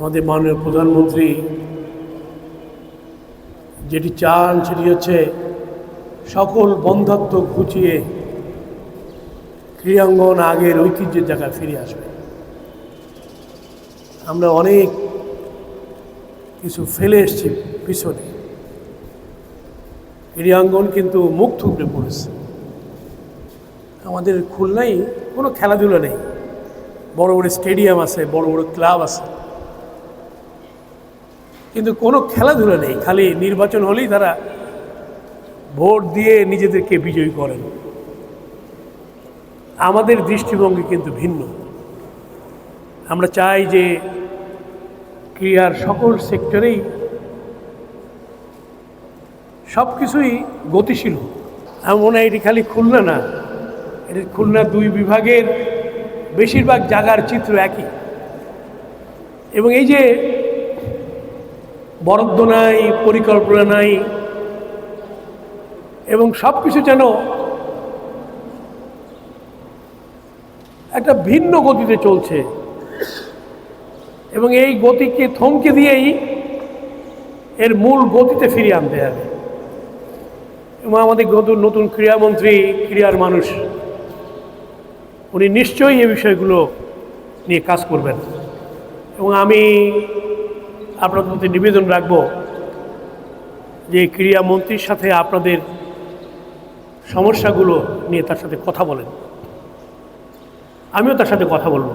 আমাদের মাননীয় প্রধানমন্ত্রী যেটি চান সেটি হচ্ছে সকল বন্ধাত্ব ঘুচিয়ে ক্রীড়াঙ্গন আগের ঐতিহ্যের জায়গায় ফিরে আসবে। আমরা অনেক কিছু ফেলে এসেছি পিছনে, ক্রীড়াঙ্গন কিন্তু মুখ থুবড়ে পড়েছে। আমাদের খুলনায় কোনো খেলাধুলা নেই, বড় বড় স্টেডিয়াম আছে, বড় বড় ক্লাব আছে, কিন্তু কোনো খেলাধুলা নেই। খালি নির্বাচন হলেই তারা ভোট দিয়ে নিজেদেরকে বিজয়ী করেন। আমাদের দৃষ্টিভঙ্গি কিন্তু ভিন্ন। আমরা চাই যে ক্রীড়ার সকল সেক্টরেই সব কিছুই গতিশীল হোক। আমার মনে হয় এটি খালি খুলনা না, এটি খুলনা দুই বিভাগের বেশিরভাগ জায়গার চিত্র একই। এবং এই যে বরাদ্দ নাই, পরিকল্পনা নাই, এবং সব কিছু যেন একটা ভিন্ন গতিতে চলছে, এবং এই গতিকে থমকে দিয়েই এর মূল গতিতে ফিরিয়ে আনতে হবে। এবং আমাদের নতুন ক্রীড়ামন্ত্রী, ক্রীড়ার মানুষ, উনি নিশ্চয়ই এই বিষয়গুলো নিয়ে কাজ করবেন। এবং আমি আপনাদের প্রতি নিবেদন রাখব যে ক্রীড়ামন্ত্রীর সাথে আপনাদের সমস্যাগুলো নিয়ে তার সাথে কথা বলেন। আমিও তার সাথে কথা বলব।